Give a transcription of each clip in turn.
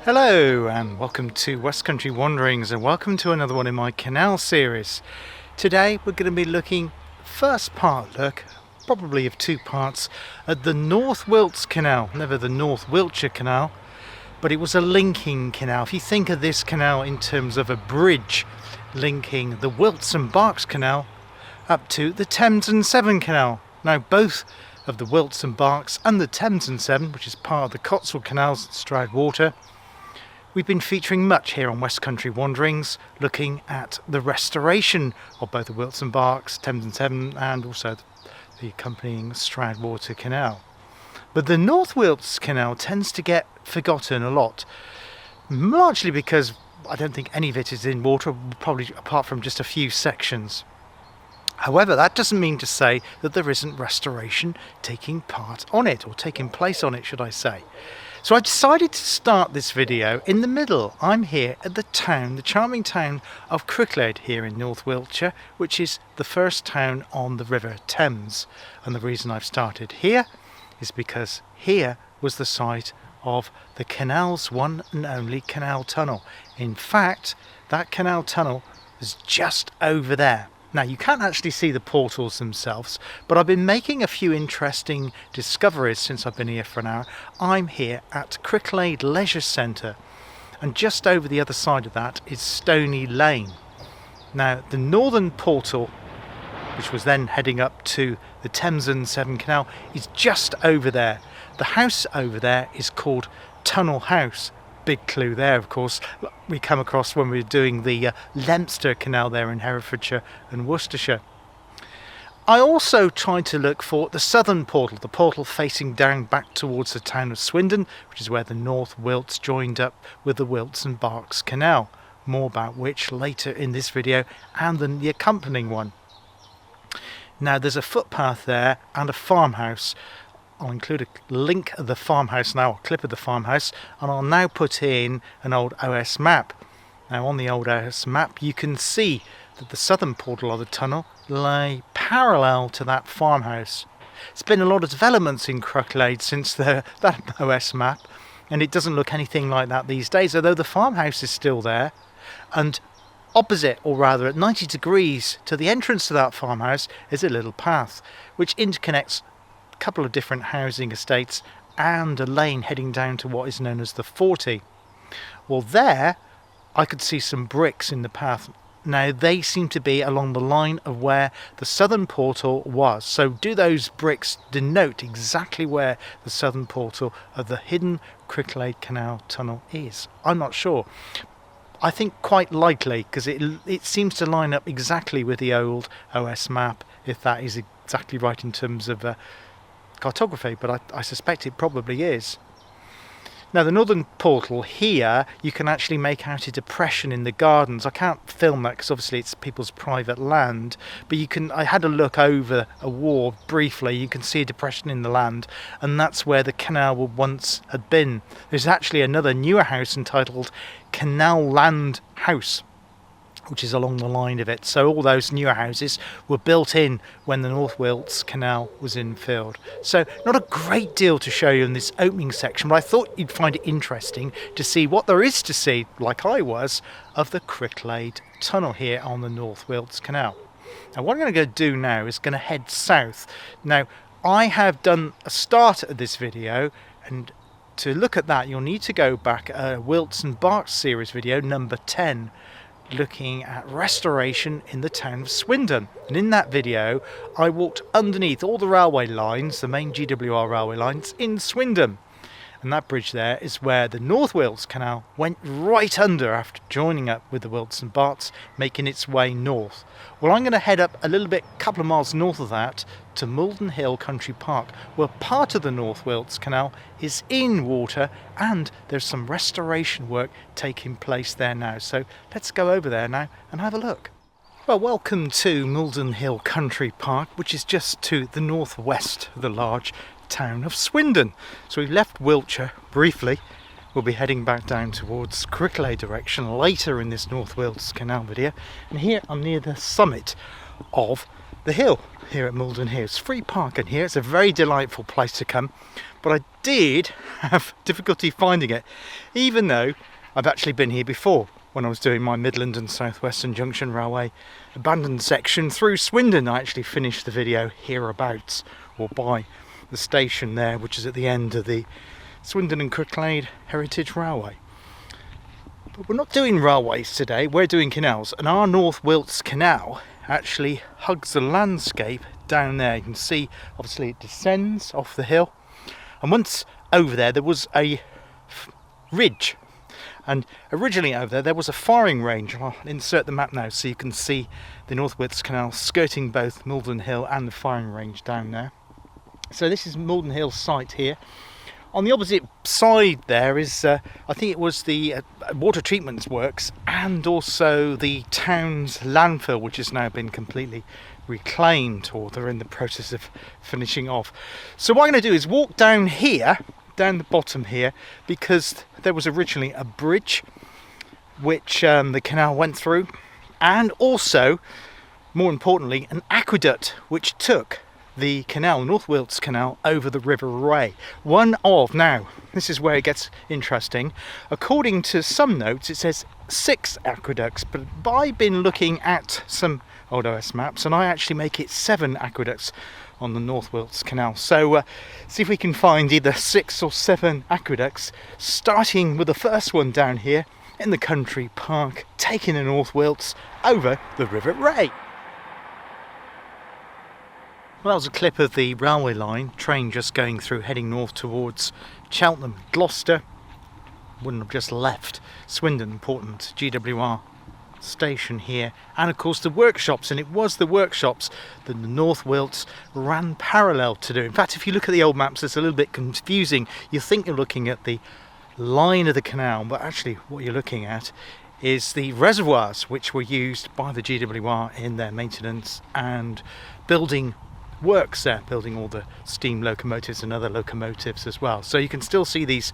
Hello and welcome to West Country Wanderings, and welcome to another one in my canal series. Today we're going to be looking, first part look, probably of two parts, at the North Wilts Canal, never the North Wiltshire Canal, but it was a linking canal. If you think of this canal in terms of a bridge linking the Wilts Berks Canal up to the Thames and Severn Canal. Now both of the Wilts and Berks and the Thames and Severn, which is part of the Cotswold Canals at Stroud, we've been featuring much here on West Country Wanderings, looking at the restoration of both the Wilts and Berks, Thames and Severn, and also the accompanying Stroud Canal. But the North Wilts Canal tends to get forgotten a lot, largely because I don't think any of it is in water, probably apart from just a few sections. However, that doesn't mean to say that there isn't restoration taking part on it, or taking place on it, should I say. So I decided to start this video in the middle. I'm here at the charming town of Cricklade here in North Wiltshire, which is the first town on the River Thames. And the reason I've started here is because here was the site of the canal's one and only canal tunnel. In fact, that canal tunnel is just over there. Now, you can't actually see the portals themselves, but I've been making a few interesting discoveries since I've been here for an hour. I'm here at Cricklade Leisure Centre, and just over the other side of that is Stony Lane. Now, the northern portal, which was then heading up to the Thames and Severn Canal, is just over there. The house over there is called Tunnel House. Big clue there, of course, we come across when we were doing the Leicester Canal there in Herefordshire and Worcestershire. I also tried to look for the southern portal, the portal facing down back towards the town of Swindon, which is where the North Wilts joined up with the Wilts and Berks Canal, more about which later in this video and then the accompanying one. Now, there's a footpath there and a farmhouse. I'll include a link of the farmhouse now, a clip of the farmhouse, and I'll now put in an old OS map. Now, on the old OS map you can see that the southern portal of the tunnel lay parallel to that farmhouse. There's been a lot of developments in Cricklade since that OS map, and it doesn't look anything like that these days, although the farmhouse is still there. And opposite, or rather at 90 degrees to the entrance to that farmhouse, is a little path which interconnects couple of different housing estates and a lane heading down to what is known as the 40. Well, there I could see some bricks in the path. Now, they seem to be along the line of where the southern portal was. So do those bricks denote exactly where the southern portal of the hidden Cricklade Canal Tunnel is? I'm not sure. I think quite likely, because it seems to line up exactly with the old OS map, if that is exactly right in terms of cartography, but I suspect it probably is. Now, the northern portal here, you can actually make out a depression in the gardens. I can't film that because obviously it's people's private land, but you can. I had a look over a wall briefly. You can see a depression in the land, and that's where the canal once had been. There's actually another newer house entitled Canal Land House, which is along the line of it. So all those newer houses were built in when the North Wilts Canal was infilled. So not a great deal to show you in this opening section, but I thought you'd find it interesting to see what there is to see, like I was, of the Cricklade Tunnel here on the North Wilts Canal. Now, what I'm going to go do now is going to head south. Now, I have done a start of this video, and to look at that you'll need to go back Wilts and Berks series video number 10, looking at restoration in the town of Swindon. And in that video I walked underneath all the railway lines, the main GWR railway lines in Swindon, and that bridge there is where the North Wilts Canal went right under after joining up with the Wilts and Berks, making its way north. Well, I'm going to head up a little bit, couple of miles north of that, to Mouldon Hill Country Park, where part of the North Wilts Canal is in water and there's some restoration work taking place there now. So let's go over there now and have a look. Well, welcome to Molden Hill Country Park, which is just to the northwest of the large town of Swindon. So we've left Wiltshire briefly. We'll be heading back down towards Cricklade direction later in this North Wilts Canal video, and here I'm near the summit of the hill. here at Molden Hill. It's free parking here. It's a very delightful place to come, but I did have difficulty finding it, even though I've actually been here before when I was doing my Midland and South Western Junction Railway abandoned section through Swindon. I actually finished the video hereabouts, or by the station there, which is at the end of the Swindon and Cricklade Heritage Railway. But we're not doing railways today, we're doing canals, and our North Wilts Canal actually hugs the landscape down there. You can see obviously it descends off the hill, and once over there was a ridge, and originally over there was a firing range. I'll insert the map now so you can see the North Wilts Canal skirting both Molden Hill and the firing range down there. So this is Molden Hill site here. On the opposite side there is, I think it was the water treatment works, and also the town's landfill, which has now been completely reclaimed, or they're in the process of finishing off. So what I'm going to do is walk down here, down the bottom here, because there was originally a bridge which the canal went through, and also, more importantly, an aqueduct which took the canal, North Wilts Canal, over the River Ray. Now, this is where it gets interesting. According to some notes, it says 6 aqueducts, but I've been looking at some old OS maps, and I actually make it 7 aqueducts on the North Wilts Canal. So see if we can find either 6 or 7 aqueducts, starting with the first one down here in the country park, taking the North Wilts over the River Ray. Well, that was a clip of the railway line, train just going through, heading north towards Cheltenham, Gloucester. Wouldn't have just left Swindon, important GWR station here, and of course the workshops, and it was the workshops that the North Wilts ran parallel to do. In fact, if you look at the old maps, it's a little bit confusing. You think you're looking at the line of the canal, but actually what you're looking at is the reservoirs which were used by the GWR in their maintenance and building works there, building all the steam locomotives and other locomotives as well. So you can still see these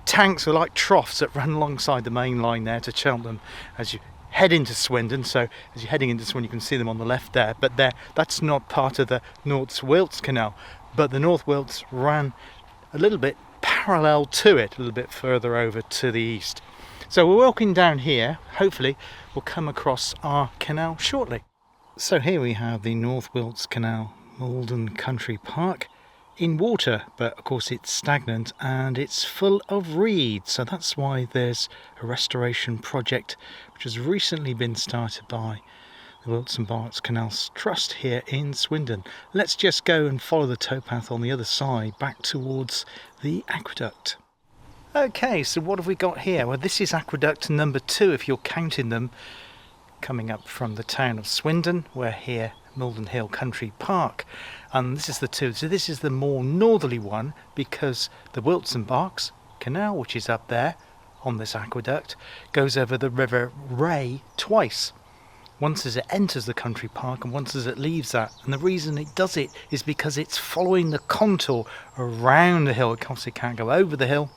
tanks are like troughs that run alongside the main line there to Cheltenham as you head into Swindon. So as you're heading into Swindon, you can see them on the left there, but that's not part of the North Wilts Canal, but the North Wilts ran a little bit parallel to it, a little bit further over to the east. So we're walking down here. Hopefully we'll come across our canal shortly. So here we have the North Wilts Canal, Mouldon Country Park, in water, but of course it's stagnant and it's full of reeds, so that's why there's a restoration project which has recently been started by the Wilts Berks Canal Trust here in Swindon. Let's just go and follow the towpath on the other side back towards the aqueduct. Okay, so what have we got here? Well, this is aqueduct number 2 if you're counting them coming up from the town of Swindon. We're here Mouldon Hill Country Park, and this is the 2. So this is the more northerly one, because the Wilts Berks Canal, which is up there on this aqueduct, goes over the River Ray twice. Once as it enters the country park and once as it leaves that. And the reason it does it is because it's following the contour around the hill. Of course it can't go over the hill.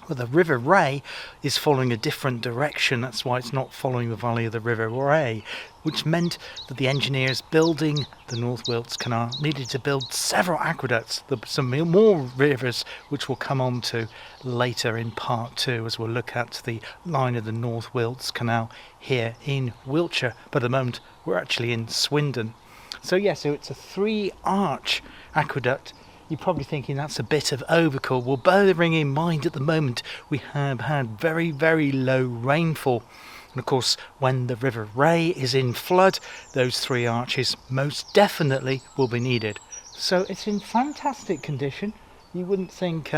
Well, the River Ray is following a different direction. That's why it's not following the valley of the River Ray, which meant that the engineers building the North Wilts Canal needed to build several aqueducts, some more rivers, which we'll come on to later in part 2 as we'll look at the line of the North Wilts Canal here in Wiltshire. But at the moment we're actually in Swindon. So it's a 3-arch aqueduct. You're probably thinking that's a bit of overkill. Well, bearing in mind at the moment we have had very, very low rainfall. And of course, when the River Ray is in flood, those 3 arches most definitely will be needed. So it's in fantastic condition. You wouldn't think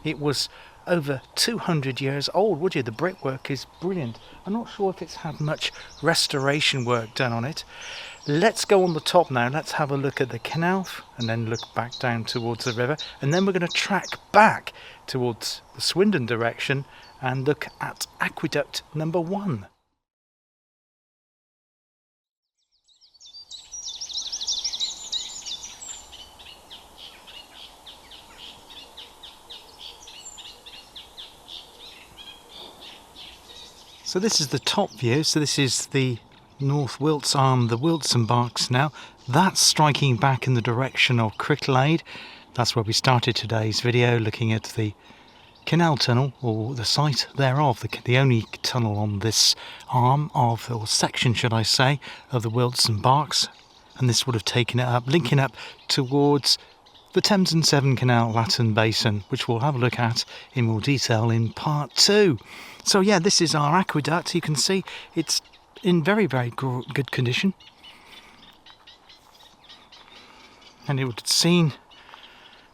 it was over 200 years old, would you? The brickwork is brilliant. I'm not sure if it's had much restoration work done on it. Let's go on the top now. Let's have a look at the canal and then look back down towards the river, and then we're going to track back towards the Swindon direction and look at aqueduct number 1. So this is the top view. So this is the North Wilts arm, the Wilts Berks Canal. That's striking back in the direction of Cricklade. That's where we started today's video, looking at the canal tunnel, or the site thereof, the only tunnel on this arm of, or section should I say, of the Wilts and Berks. And this would have taken it up, linking up towards the Thames and Severn Canal Latin Basin, which we'll have a look at in more detail in part 2. So yeah, this is our aqueduct. You can see it's in very, very good condition. And it would have seen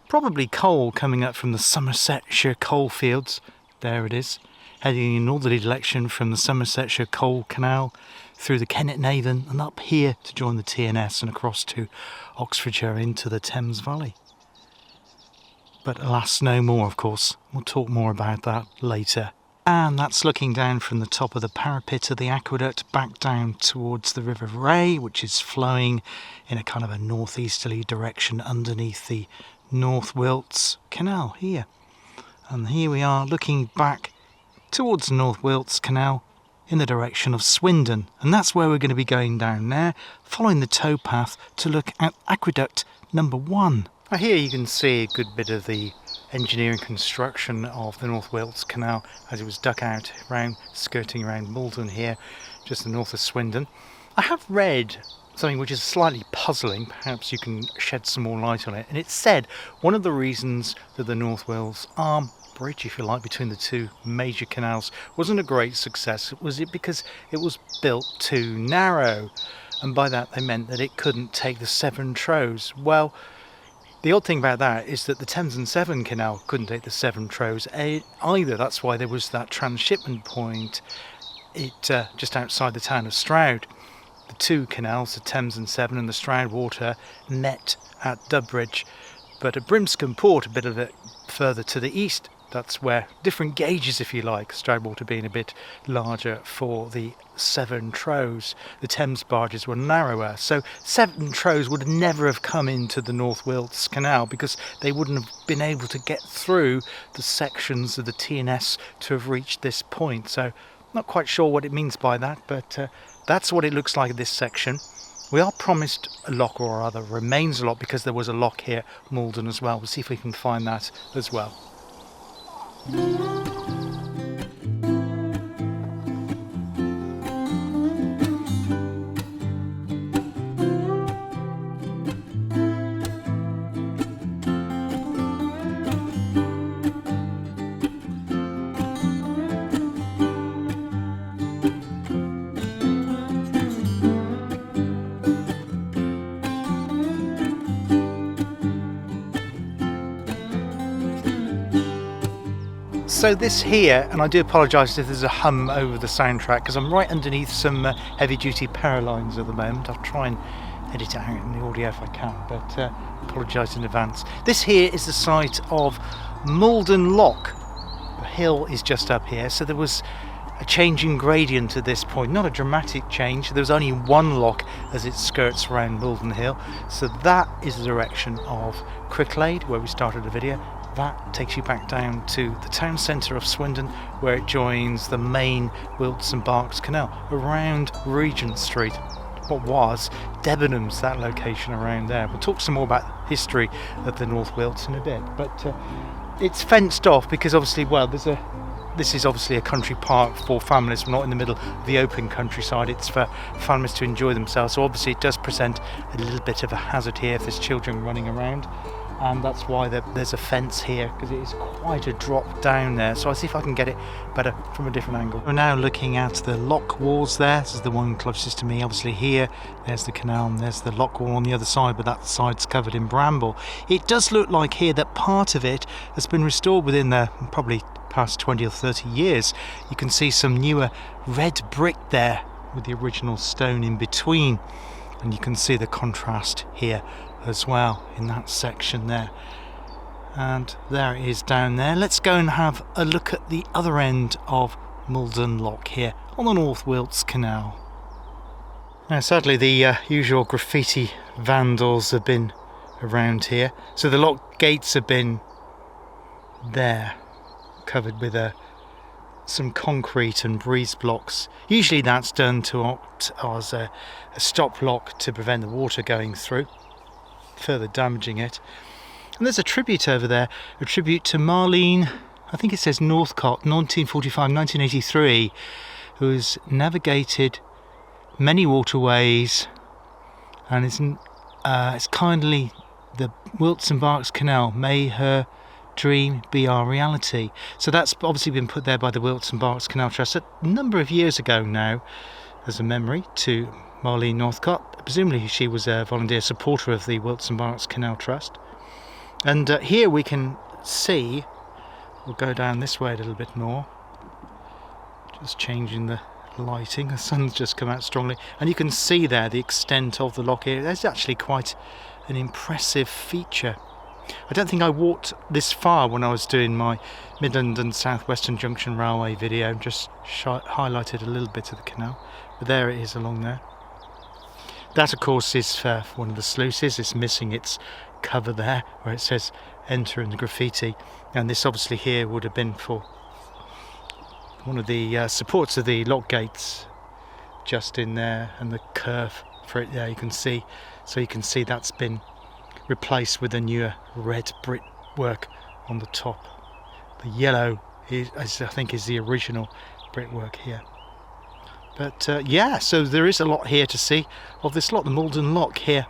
probably coal coming up from the Somersetshire coalfields. There it is, heading in northerly direction from the Somersetshire Coal Canal through the Kennet and Avon and up here to join the T&S and across to Oxfordshire into the Thames Valley. But alas, no more, of course. We'll talk more about that later. And that's looking down from the top of the parapet of the aqueduct back down towards the River Ray, which is flowing in a kind of a northeasterly direction underneath the North Wilts Canal here. And here we are looking back towards the North Wilts Canal in the direction of Swindon. And that's where we're going to be going down there, following the towpath to look at aqueduct number 1. Now here you can see a good bit of the engineering construction of the North Wilts Canal as it was dug out around, skirting around Molden here, just the north of Swindon. I have read something which is slightly puzzling, perhaps you can shed some more light on it, and it said one of the reasons that the North Wales Arm bridge, if you like, between the two major canals wasn't a great success was it because it was built too narrow, and by that they meant that it couldn't take the Severn Trows. Well, the odd thing about that is that the Thames and Severn Canal couldn't take the Severn Trows either. That's why there was that transshipment point just outside the town of Stroud. The two canals, the Thames and Severn and the Stroud Water, met at Dubbridge, but at Brimscombe Port, a bit of it further to the east, that's where different gauges, if you like, Stroud Water being a bit larger for the Severn Trows. The Thames barges were narrower, so Severn Trows would never have come into the North Wilts Canal because they wouldn't have been able to get through the sections of the T&S to have reached this point. So not quite sure what it means by that, but that's what it looks like in this section. We are promised a lock, or rather remains a lock, because there was a lock here, Mouldon, as well. We'll see if we can find that as well. So this here, and I do apologise if there's a hum over the soundtrack because I'm right underneath some heavy duty power lines at the moment. I'll try and edit it out in the audio if I can, but apologise in advance. This here is the site of Molden Lock. The hill is just up here, so there was a change in gradient at this point, not a dramatic change. There was only one lock as it skirts around Molden Hill, so that is the direction of Cricklade, where we started the video. That takes you back down to the town centre of Swindon, where it joins the main Wilts and Berks Canal around Regent Street. What was Debenhams, that location around there. We'll talk some more about the history of the North Wilts in a bit, but it's fenced off because obviously, well, this is obviously a country park for families. We're not in the middle of the open countryside. It's for families to enjoy themselves. So obviously it does present a little bit of a hazard here if there's children running around. And that's why there's a fence here, because it is quite a drop down there. So I'll see if I can get it better from a different angle. We're now looking at the lock walls there. This is the one closest to me. Obviously here, there's the canal and there's the lock wall on the other side, but that side's covered in bramble. It does look like here that part of it has been restored within the probably past 20 or 30 years. You can see some newer red brick there with the original stone in between. And you can see the contrast here as well in that section there, and there it is down there. Let's go and have a look at the other end of Molden Lock here on the North Wilts Canal. Now sadly the usual graffiti vandals have been around here, so the lock gates have been there covered with a some concrete and breeze blocks. Usually that's done to act as a stop lock to prevent the water going through, further damaging it. And there's a tribute over there, a tribute to Marlene, I think it says Northcott, 1945-1983, who has navigated many waterways, and it's kindly the Wilts Berks Canal. May her dream be our reality. So that's obviously been put there by the Wilts Berks Canal Trust a number of years ago now, as a memory to Marlene Northcott. Presumably she was a volunteer supporter of the Wilts Berks Canal Trust. And here we can see, we'll go down this way a little bit more, just changing the lighting, the sun's just come out strongly, and you can see there the extent of the lock here. There's actually quite an impressive feature. I don't think I walked this far when I was doing my Midland and South Western Junction Railway video, just highlighted a little bit of the canal, but there it is along there. That of course is one of the sluices. It's missing its cover there where it says enter in the graffiti, and this obviously here would have been for one of the supports of the lock gates, just in there, and the curve for it there you can see. So you can see that's been replaced with a newer red brickwork on the top. The yellow is, I think, is the original brickwork here. But yeah, so there is a lot here to see of this lot, the Molden Lock here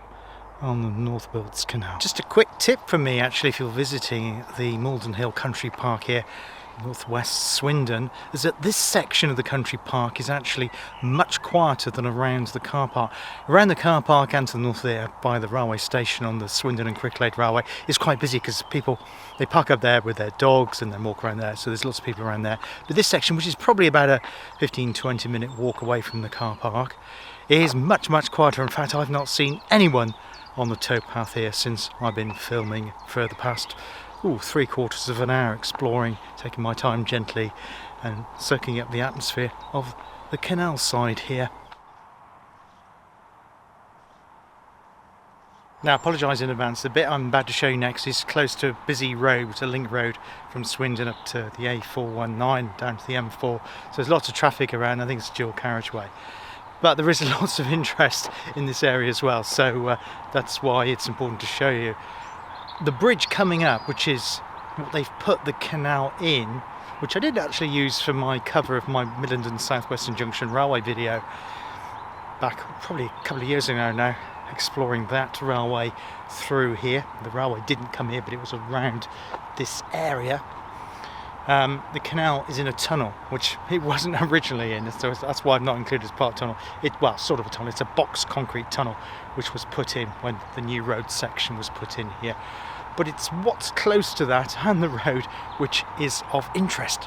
on the North Wilts Canal. Just a quick tip from me actually, if you're visiting the Molden Hill Country Park here, northwest Swindon, is that this section of the country park is actually much quieter than around the car park. Around the car park and to the north there by the railway station on the Swindon and Cricklade Railway is quite busy because people, they park up there with their dogs and then walk around there, so there's lots of people around there. But this section, which is probably about a 15-20 minute walk away from the car park, is much quieter. In fact, I've not seen anyone on the towpath here since I've been filming for the past 3/4 of an hour, exploring, taking my time gently and soaking up the atmosphere of the canal side here. Now, I apologise in advance, the bit I'm about to show you next is close to a busy road, it's a link road from Swindon up to the A419 down to the M4, so there's lots of traffic around. I think it's a dual carriageway. But there is lots of interest in this area as well, so that's why it's important to show you. The bridge coming up, which is what they've put the canal in, which I did actually use for my cover of my Midland and South Western Junction Railway video back probably a couple of years ago now, exploring that railway through here. The railway didn't come here, but it was around this area. The canal is in a tunnel, which it wasn't originally in, so that's why I've not included as part of the tunnel. Well, sort of a tunnel, it's a box concrete tunnel which was put in when the new road section was put in here. But it's what's close to that and the road which is of interest.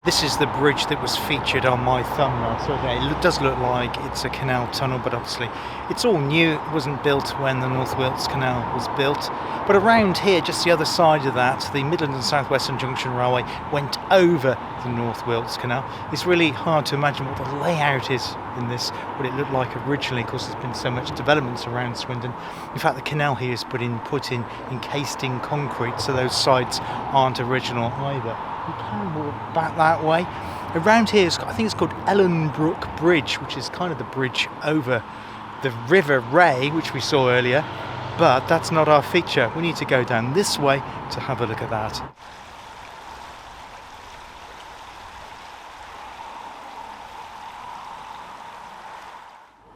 This is the bridge that was featured on my thumbnail, so it does look like it's a canal tunnel, but obviously it's all new. It wasn't built when the North Wilts Canal was built. But around here, just the other side of that, the Midland and South Western Junction Railway went over the North Wilts Canal. It's really hard to imagine what the layout is in this, what it looked like originally. Of course, there's been so much developments around Swindon. In fact, the canal here is put in encased in concrete, so those sides aren't original either. You can walk back that way. Around here, I think it's called Ellenbrook Bridge, which is kind of the bridge over the River Ray, which we saw earlier, but that's not our feature. We need to go down this way to have a look at that.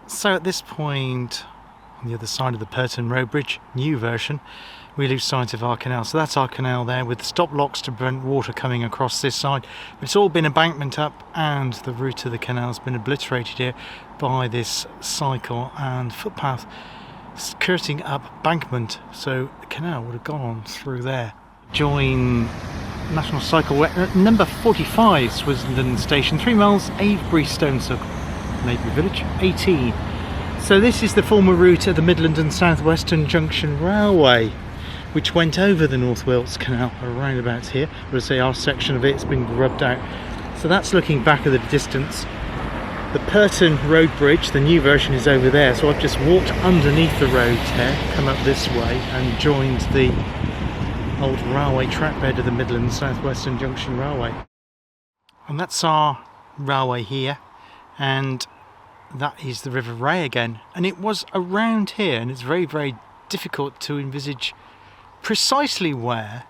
So at this point, on the other side of the Purton Road Bridge, new version, we lose sight of our canal. So that's our canal there with stop locks to prevent water coming across this side. It's all been embankment up, and the route of the canal has been obliterated here by this cycle and footpath skirting up bankment. So the canal would have gone on through there. Join National Cycleway number 45, Swindon Station, 3 miles, Avebury Stone Circle, neighbouring village, 18. So this is the former route of the Midland and South Western Junction Railway, which went over the North Wilts Canal around about here. But I say our section of it's been grubbed out. So that's looking back at the distance. The Purton Road Bridge, the new version, is over there. So I've just walked underneath the road here, come up this way and joined the old railway track bed of the Midland and South Western Junction Railway. And that's our railway here, and that is the River Ray again. And it was around here, and it's very, very difficult to envisage precisely where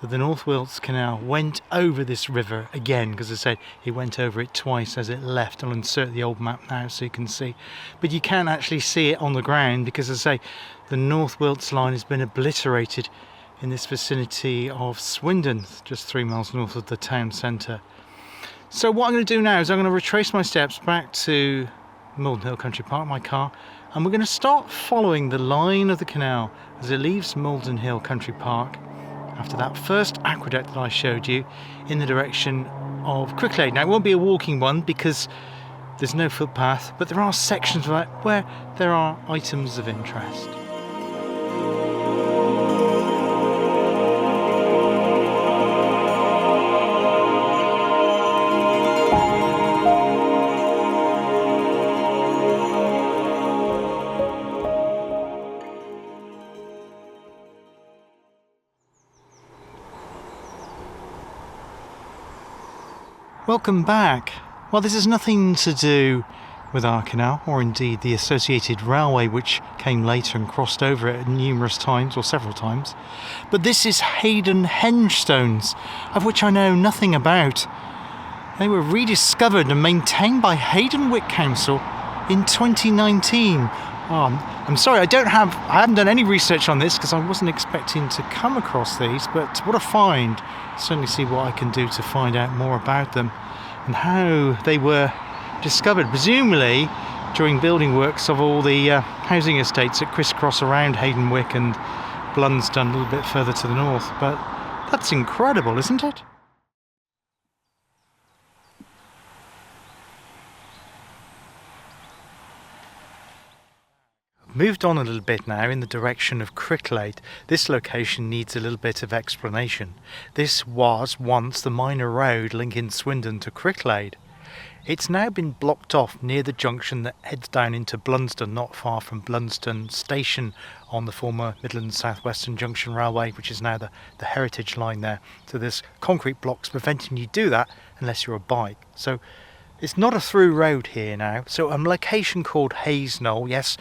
the North Wilts Canal went over this river again, because as I said, it went over it twice as it left. I'll insert the old map now so you can see. But you can actually see it on the ground, because as I say, the North Wilts line has been obliterated in this vicinity of Swindon, just 3 miles north of the town centre. So what I'm going to do now is I'm going to retrace my steps back to Mouldon Hill Country Park, my car, and we're going to start following the line of the canal as it leaves Molden Hill Country Park after that first aqueduct that I showed you in the direction of Cricklade. Now it won't be a walking one because there's no footpath, but there are sections of it where there are items of interest. Welcome back. Well, this has nothing to do with our canal, or indeed the associated railway which came later and crossed over it numerous times, or several times. But this is Hayden Henstones, of which I know nothing about. They were rediscovered and maintained by Hayden Wick Council in 2019. I'm sorry, I haven't done any research on this because I wasn't expecting to come across these, but what a find. Certainly see what I can do to find out more about them and how they were discovered, presumably during building works of all the housing estates that crisscross around Hayden Wick and Blunsdon a little bit further to the north. But that's incredible, isn't it? Moved on a little bit now in the direction of Cricklade. This location needs a little bit of explanation. This was once the minor road linking Swindon to Cricklade. It's now been blocked off near the junction that heads down into Blunsdon, not far from Blunsdon Station on the former Midlands South Western Junction Railway, which is now the heritage line there. So there's concrete blocks preventing you do that unless you're a bike. So it's not a through road here now. So a location called Hazenol, yes,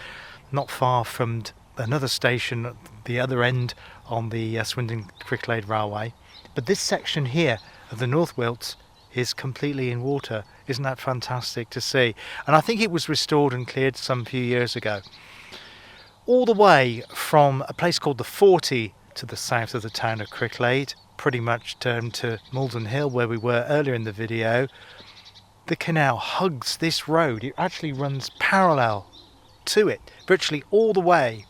not far from another station at the other end on the Swindon Cricklade Railway. But this section here of the North Wilts is completely in water. Isn't that fantastic to see? And I think it was restored and cleared some few years ago. All the way from a place called the 40 to the south of the town of Cricklade, pretty much down to Molden Hill where we were earlier in the video, the canal hugs this road. It actually runs parallel to it, virtually all the way.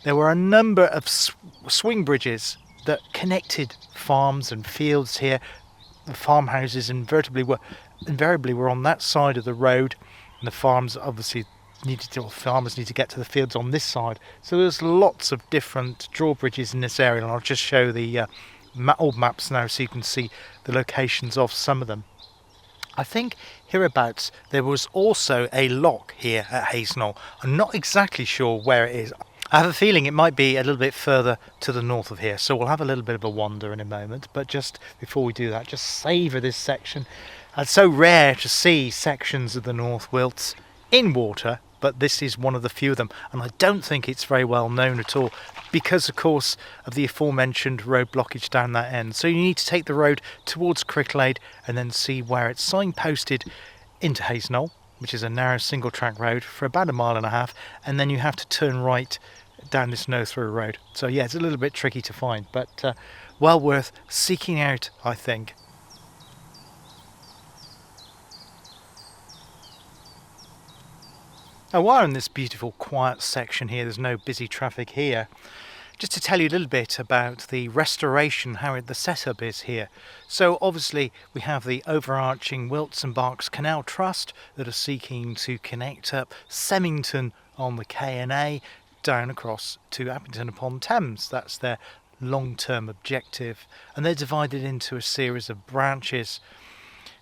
There were a number of swing bridges that connected farms and fields here. The farmhouses invariably were on that side of the road, and the farms obviously farmers need to get to the fields on this side. So there's lots of different drawbridges in this area, and I'll just show the old maps now so you can see the locations of some of them. I think hereabouts there was also a lock here at Hazenol. I'm not exactly sure where it is. I have a feeling it might be a little bit further to the north of here, so we'll have a little bit of a wander in a moment. But just before we do that, just savour this section. It's so rare to see sections of the North Wilts in water, but this is one of the few of them, and I don't think it's very well known at all because, of course, of the aforementioned road blockage down that end. So you need to take the road towards Cricklade and then see where it's signposted into Hazenol, which is a narrow single track road for about 1.5 miles, and then you have to turn right down this no-through road. So yeah, it's a little bit tricky to find, but well worth seeking out, I think. Now, while in this beautiful quiet section here, there's no busy traffic here, just to tell you a little bit about the restoration, how the setup is here. So obviously we have the overarching Wilts Berks Canal Trust that are seeking to connect up Semmington on the K&A down across to Abington upon Thames. That's their long-term objective, and they're divided into a series of branches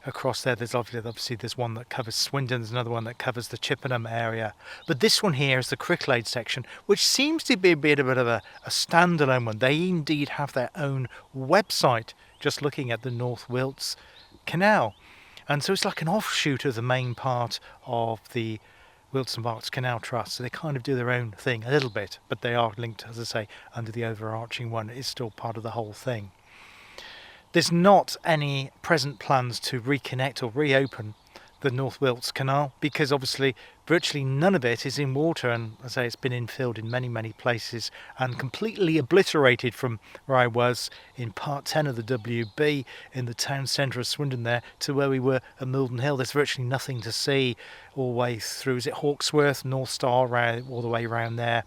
across there. There's obviously there's one that covers Swindon, there's another one that covers the Chippenham area, but this one here is the Cricklade section, which seems to be a bit of a standalone one. They indeed have their own website. Just looking at the North Wilts canal. And so it's like an offshoot of the main part of the Wilts Berks Canal Trust. So they kind of do their own thing a little bit, but they are linked, as I say, under the overarching one. It's still part of the whole thing. There's not any present plans to reconnect or reopen the North Wilts Canal, because obviously virtually none of it is in water, and as I say, it's been infilled in many places and completely obliterated from where I was in part 10 of the W&B in the town centre of Swindon there to where we were at Molden Hill. There's virtually nothing to see all the way through. Is it Hawksworth, North Star, all the way around there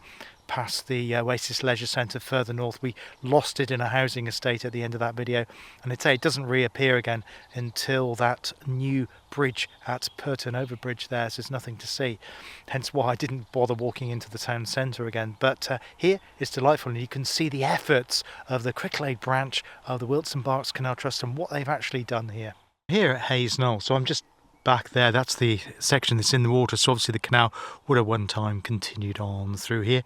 past the Oasis Leisure Centre further north. We lost it in a housing estate at the end of that video, and I'd say it doesn't reappear again until that new bridge at Purton Overbridge there, so there's nothing to see, hence why I didn't bother walking into the town centre again. But here it's delightful, and you can see the efforts of the Cricklade branch of the Wilts Berks Canal Trust and what they've actually done here. Here at Hazenol, so I'm just back there, that's the section that's in the water, so obviously the canal would have one time continued on through here,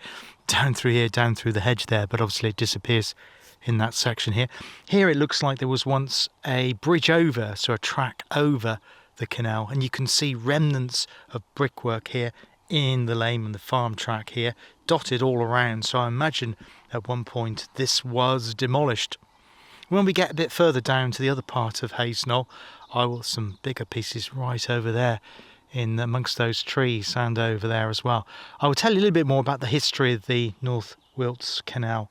down through the hedge there, but obviously it disappears in that section here. Here it looks like there was once a bridge over, so a track over the canal, and you can see remnants of brickwork here in the lane and the farm track here, dotted all around, so I imagine at one point this was demolished. When we get a bit further down to the other part of Hazenol, I will some bigger pieces right over there in amongst those trees and over there as well. I will tell you a little bit more about the history of the North Wilts Canal.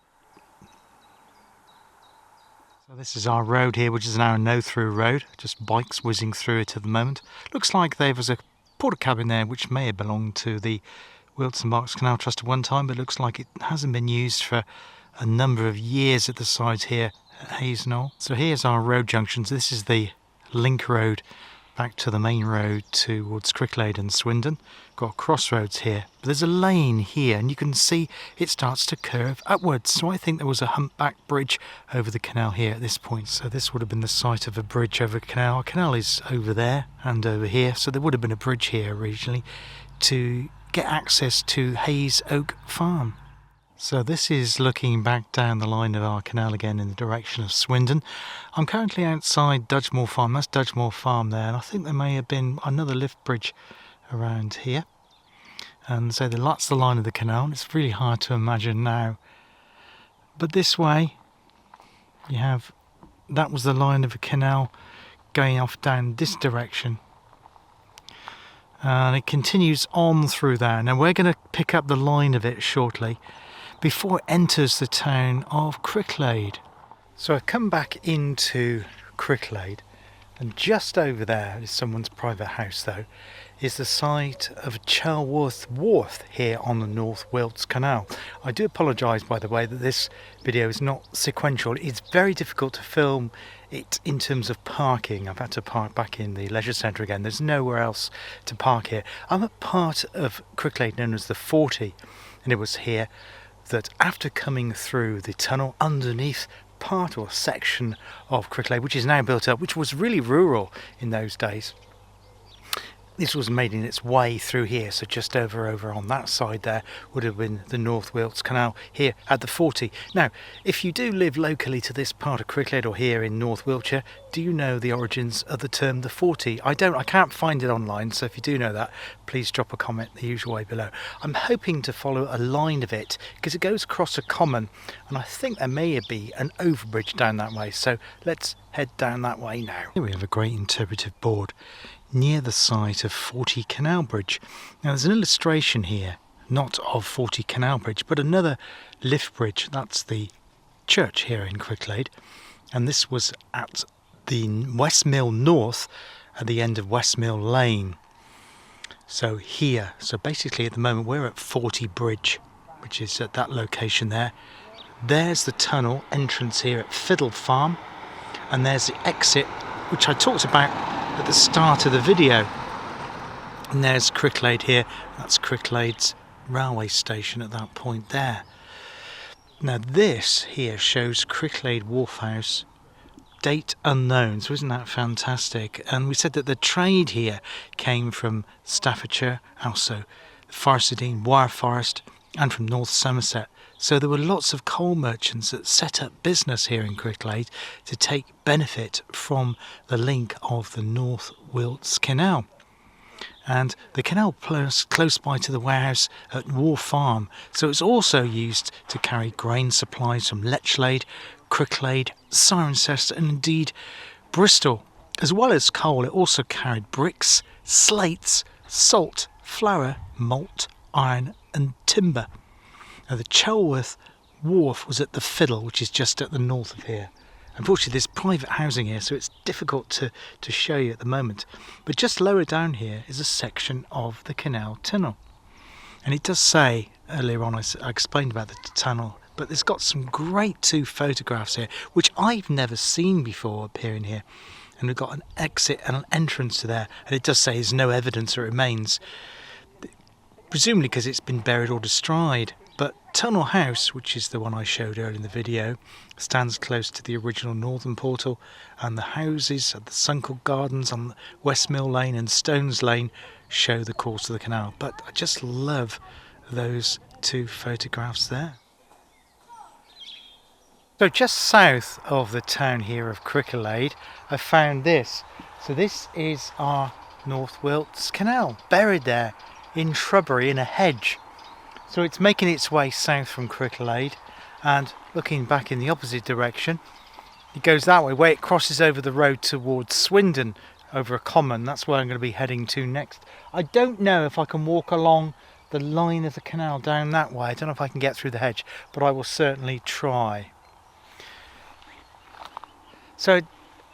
So this is our road here, which is now a no-through road, just bikes whizzing through it at the moment. Looks like there was a porter cabin there which may have belonged to the Wilts Berks Canal Trust at one time, but looks like it hasn't been used for a number of years at the side here at Hazenol. So here's our road junctions. This is the link road back to the main road towards Cricklade and Swindon. Got crossroads here, but there's a lane here, and you can see it starts to curve upwards. So I think there was a humpback bridge over the canal here at this point. So this would have been the site of a bridge over a canal. A canal is over there and over here, so there would have been a bridge here originally to get access to Hayes Oak Farm. So this is looking back down the line of our canal again in the direction of Swindon. I'm currently outside Dudgemore Farm. That's Dudgemore Farm there, and I think there may have been another lift bridge around here. And so that's the line of the canal. It's really hard to imagine now. But this way, you have, that was the line of a canal going off down this direction. And it continues on through there. Now we're going to pick up the line of it shortly, before it enters the town of Cricklade. So I've come back into Cricklade, and just over there is someone's private house though, is the site of Charworth Wharf here on the North Wilts Canal. I do apologise by the way that this video is not sequential. It's very difficult to film it in terms of parking. I've had to park back in the leisure centre again. There's nowhere else to park here. I'm at part of Cricklade known as the 40, and it was here that after coming through the tunnel underneath part or section of Cricklade, which is now built up, which was really rural in those days, this was making its way through here. So just over on that side there would have been the North Wilts Canal here at the 40. Now, if you do live locally to this part of Cricklade or here in North Wiltshire, do you know the origins of the term the 40? I can't find it online, so if you do know that, please drop a comment the usual way below. I'm hoping to follow a line of it because it goes across a common, and I think there may be an overbridge down that way, so let's head down that way now. Here we have a great interpretive board near the site of 40 Canal Bridge. Now there's an illustration here, not of 40 Canal Bridge, but another lift bridge. That's the church here in Cricklade, and this was at the West Mill North at the end of West Mill Lane. So here, so basically at the moment we're at 40 Bridge, which is at that location there. There's the tunnel entrance here at Fiddle Farm, and there's the exit which I talked about at the start of the video. And there's Cricklade here. That's Cricklade's railway station at that point there. Now this here shows Cricklade Wharf House, date unknown, so isn't that fantastic? And we said that the trade here came from Staffordshire, also Foresterdene, Wire Forest, and from North Somerset. So there were lots of coal merchants that set up business here in Cricklade to take benefit from the link of the North Wilts Canal. And the canal close by to the warehouse at Wharf Farm, so it's also used to carry grain supplies from Lechlade, Cricklade, Cirencester and indeed Bristol. As well as coal, it also carried bricks, slates, salt, flour, malt, iron and timber. Now the Chelworth Wharf was at the Fiddle, which is just at the north of here. Unfortunately there's private housing here, so it's difficult to show you at the moment. But just lower down here is a section of the canal tunnel. And it does say, earlier on I explained about the tunnel, but it's got some great 2 photographs here, which I've never seen before appearing here. And we've got an exit and an entrance to there, and it does say there's no evidence that remains, presumably because it's been buried or destroyed. But Tunnel House, which is the one I showed earlier in the video, stands close to the original northern portal, and the houses at the Sunkel Gardens on West Mill Lane and Stones Lane show the course of the canal. But I just love those 2 photographs there. So just south of the town here of Cricklade, I found this. So this is our North Wilts Canal, buried there in shrubbery in a hedge. So it's making its way south from Cricklade, and looking back in the opposite direction, it goes that way, where it crosses over the road towards Swindon, over a common. That's where I'm going to be heading to next. I don't know if I can walk along the line of the canal down that way. I don't know if I can get through the hedge, but I will certainly try. So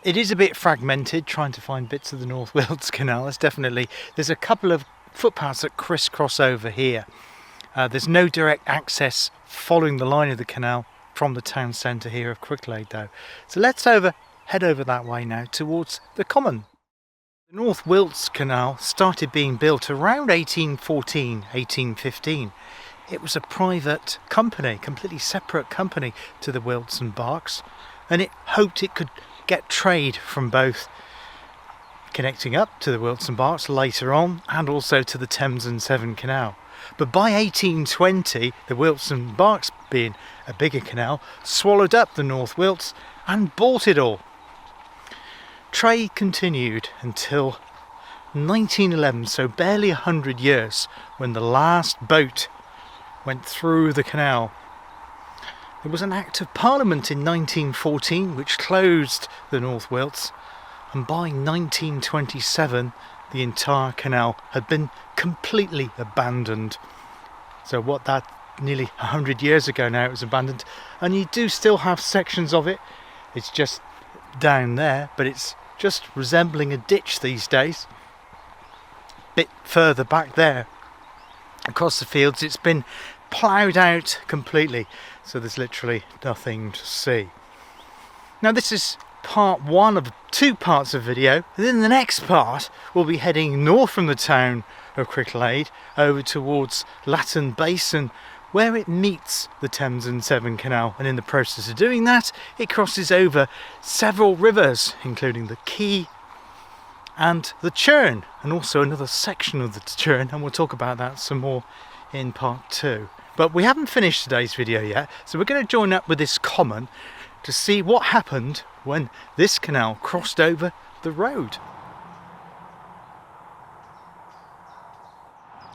it is a bit fragmented, trying to find bits of the North Wilts Canal. There's a couple of footpaths that crisscross over here. There's no direct access following the line of the canal from the town centre here of Cricklade though. So let's head over that way now towards the common. The North Wilts Canal started being built around 1814, 1815. It was a private company, completely separate company to the Wilts and Berks, and it hoped it could get trade from both, connecting up to the Wilts and Berks later on and also to the Thames and Severn Canal. But by 1820, the Wilts and Berks, being a bigger canal, swallowed up the North Wilts and bought it all. Trade continued until 1911, so barely 100 years, when the last boat went through the canal. There was an Act of Parliament in 1914 which closed the North Wilts, and by 1927 the entire canal had been completely abandoned. So nearly 100 years ago now it was abandoned, and you do still have sections of it. It's just down there, but it's just resembling a ditch these days. A bit further back there across the fields it's been ploughed out completely, so there's literally nothing to see. Now this is part 1 of 2 parts of video, and in the next part we'll be heading north from the town of Cricklade over towards Latton Basin, where it meets the Thames and Severn Canal, and in the process of doing that it crosses over several rivers, including the Key and the Churn, and also another section of the Churn, and we'll talk about that some more in part 2. But we haven't finished today's video yet, so we're going to join up with this common to see what happened when this canal crossed over the road.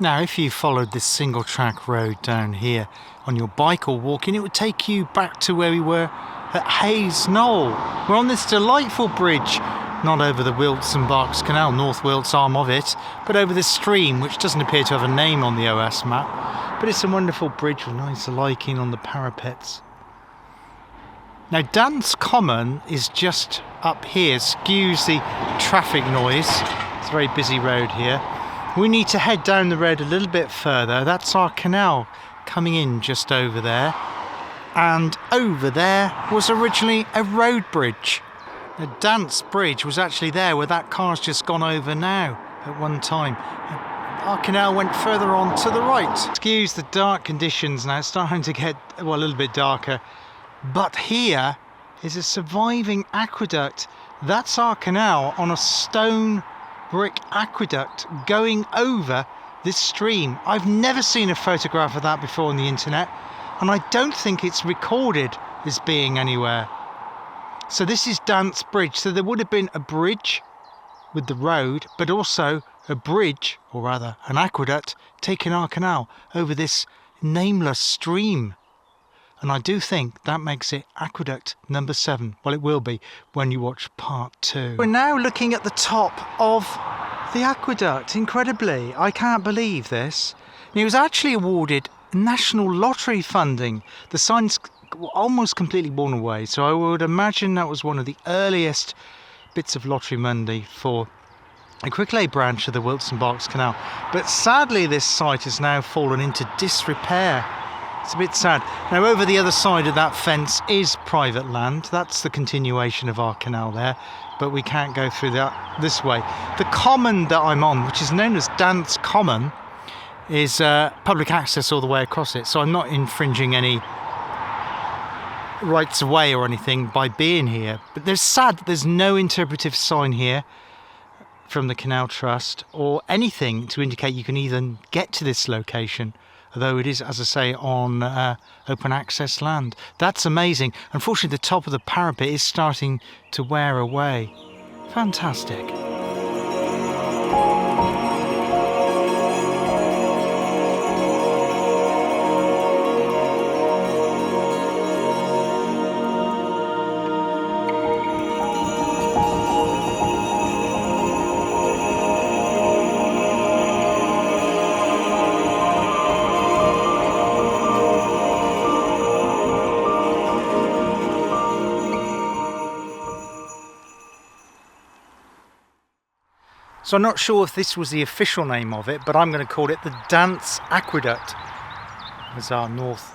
Now if you followed this single track road down here on your bike or walking, it would take you back to where we were at Hazenol. We're on this delightful bridge, not over the Wilts and Berks Canal, North Wilts arm of it, but over this stream which doesn't appear to have a name on the OS map, but it's a wonderful bridge with nice lighting on the parapets. Now Dance Common is just up here, excuse the traffic noise, it's a very busy road here. We need to head down the road a little bit further. That's our canal coming in just over there, and over there was originally a road bridge. The Dance Bridge was actually there where that car's just gone over now at one time. Our canal went further on to the right. Excuse the dark conditions now, it's starting to get a little bit darker. But here is a surviving aqueduct. That's our canal on a stone brick aqueduct going over this stream. I've never seen a photograph of that before on the internet, and I don't think it's recorded as being anywhere. So this is Dance Bridge. So there would have been a bridge with the road, but also a bridge, or rather an aqueduct, taking our canal over this nameless stream. And I do think that makes it aqueduct number 7. Well, it will be when you watch part 2. We're now looking at the top of the aqueduct. Incredibly, I can't believe this. And it was actually awarded national lottery funding. The sign's almost completely worn away, so I would imagine that was one of the earliest bits of lottery money for a Cricklade branch of the Wilts Berks Canal. But sadly, this site has now fallen into disrepair. It's a bit sad. Now, over the other side of that fence is private land. That's the continuation of our canal there, but we can't go through that this way. The common that I'm on, which is known as Dance Common, is public access all the way across it, so I'm not infringing any rights of way or anything by being here. But there's sad that there's no interpretive sign here from the Canal Trust or anything to indicate you can even get to this location, although it is, as I say, on open access land. That's amazing. Unfortunately, the top of the parapet is starting to wear away. Fantastic. So I'm not sure if this was the official name of it, but I'm going to call it the Dance Aqueduct. There's our North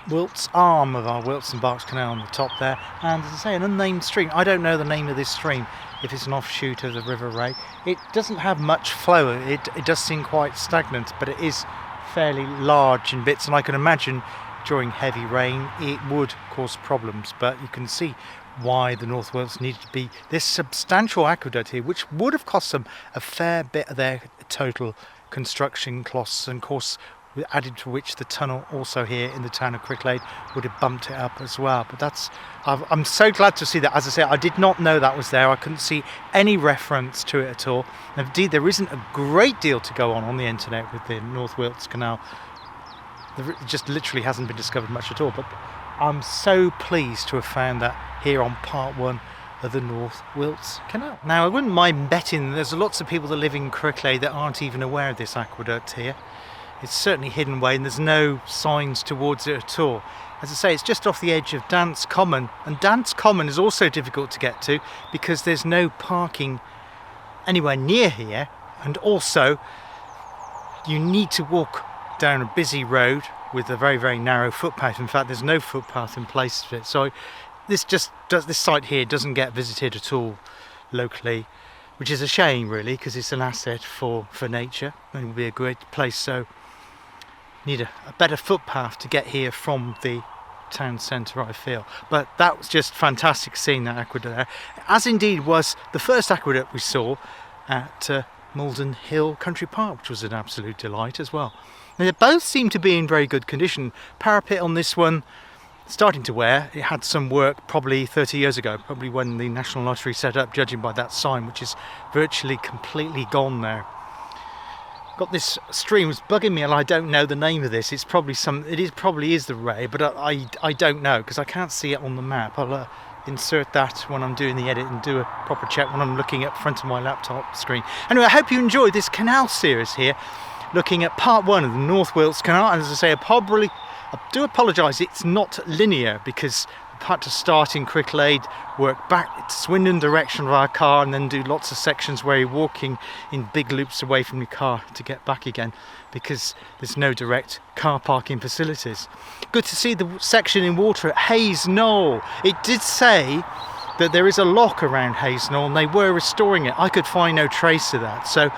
Wilts arm of our Wilts and Berks Canal on the top there, and as I say, an unnamed stream. I don't know the name of this stream, if it's an offshoot of the River Ray. It doesn't have much flow. It does seem quite stagnant, but it is fairly large in bits, and I can imagine during heavy rain it would cause problems, but you can see why the North Wilts needed to be this substantial aqueduct here, which would have cost them a fair bit of their total construction costs, and of course added to which the tunnel also here in the town of Cricklade would have bumped it up as well. But I'm so glad to see that. As I say, I did not know that was there. I couldn't see any reference to it at all. And indeed, there isn't a great deal to go on the internet with the North Wilts Canal. It just literally hasn't been discovered much at all, but I'm so pleased to have found that here on part 1 of the North Wilts Canal. Now, I wouldn't mind betting there's lots of people that live in Cricklade that aren't even aware of this aqueduct here. It's certainly hidden away, and there's no signs towards it at all. As I say, it's just off the edge of Dance Common, and Dance Common is also difficult to get to because there's no parking anywhere near here, and also you need to walk down a busy road with a very, very narrow footpath. In fact, there's no footpath in place of it. So this site here doesn't get visited at all locally, which is a shame really, because it's an asset for nature and it will be a great place. So need a better footpath to get here from the town centre, I feel. But that was just fantastic seeing that aqueduct there, as indeed was the first aqueduct we saw at Molden Hill Country Park, which was an absolute delight as well. Now, they both seem to be in very good condition. Parapet on this one starting to wear. It had some work probably 30 years ago, probably when the National Lottery set up, judging by that sign, which is virtually completely gone now. Got this stream, it's bugging me, and I don't know the name of this. It's probably probably is the Ray, but I don't know because I can't see it on the map. I'll insert that when I'm doing the edit and do a proper check when I'm looking at front of my laptop screen. Anyway, I hope you enjoyed this canal series here, looking at part 1 of the North Wilts Canal. And as I say, I do apologise, it's not linear because I've had to start in Cricklade, work back to Swindon direction of our car, and then do lots of sections where you're walking in big loops away from your car to get back again because there's no direct car parking facilities. Good to see the section in water at Hazenol. It did say that there is a lock around Hazenol and they were restoring it. I could find no trace of that. So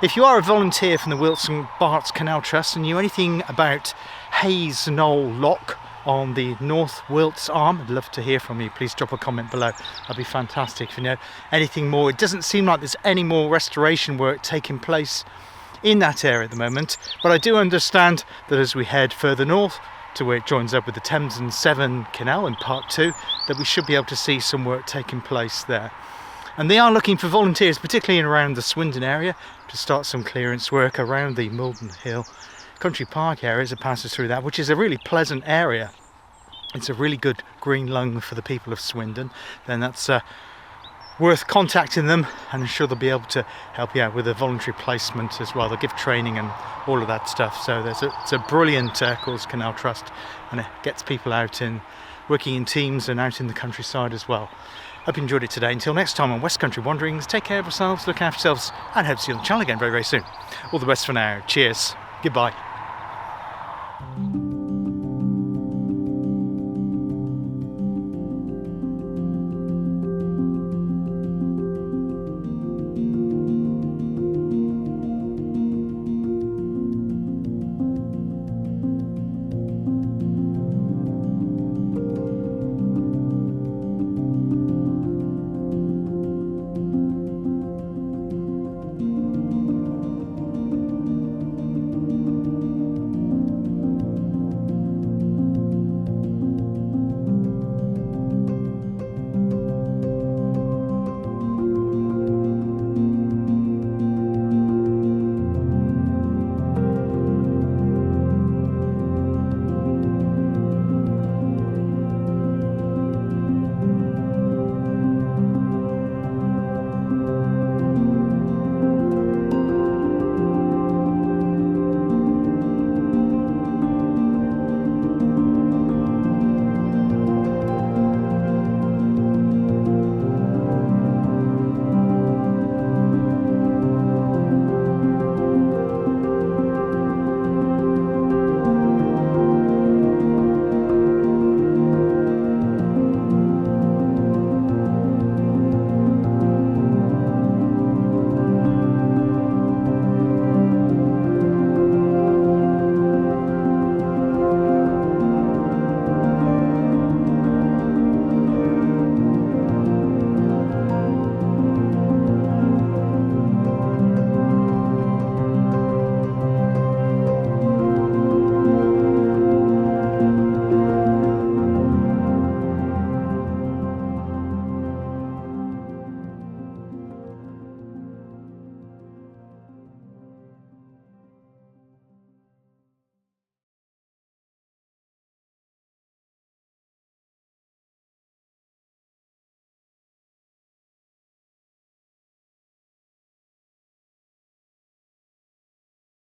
if you are a volunteer from the Wilts Berks Canal Trust and you know anything about Hazenol Lock on the North Wilts arm, I'd love to hear from you. Please drop a comment below. That'd be fantastic if you know anything more. It doesn't seem like there's any more restoration work taking place in that area at the moment, but I do understand that as we head further north to where it joins up with the Thames and Severn Canal in part 2, that we should be able to see some work taking place there. And they are looking for volunteers, particularly in around the Swindon area, to start some clearance work around the Mouldon Hill Country Park area as it passes through that, which is a really pleasant area. It's a really good green lung for the people of Swindon. Then that's worth contacting them, and I'm sure they'll be able to help you out with a voluntary placement as well. They'll give training and all of that stuff. So it's a brilliant cause, Canal Trust, and it gets people out in working in teams and out in the countryside as well. Hope you enjoyed it today. Until next time on West Country Wanderings, take care of yourselves, look after yourselves, and hope to see you on the channel again very, very soon. All the best for now. Cheers. Goodbye.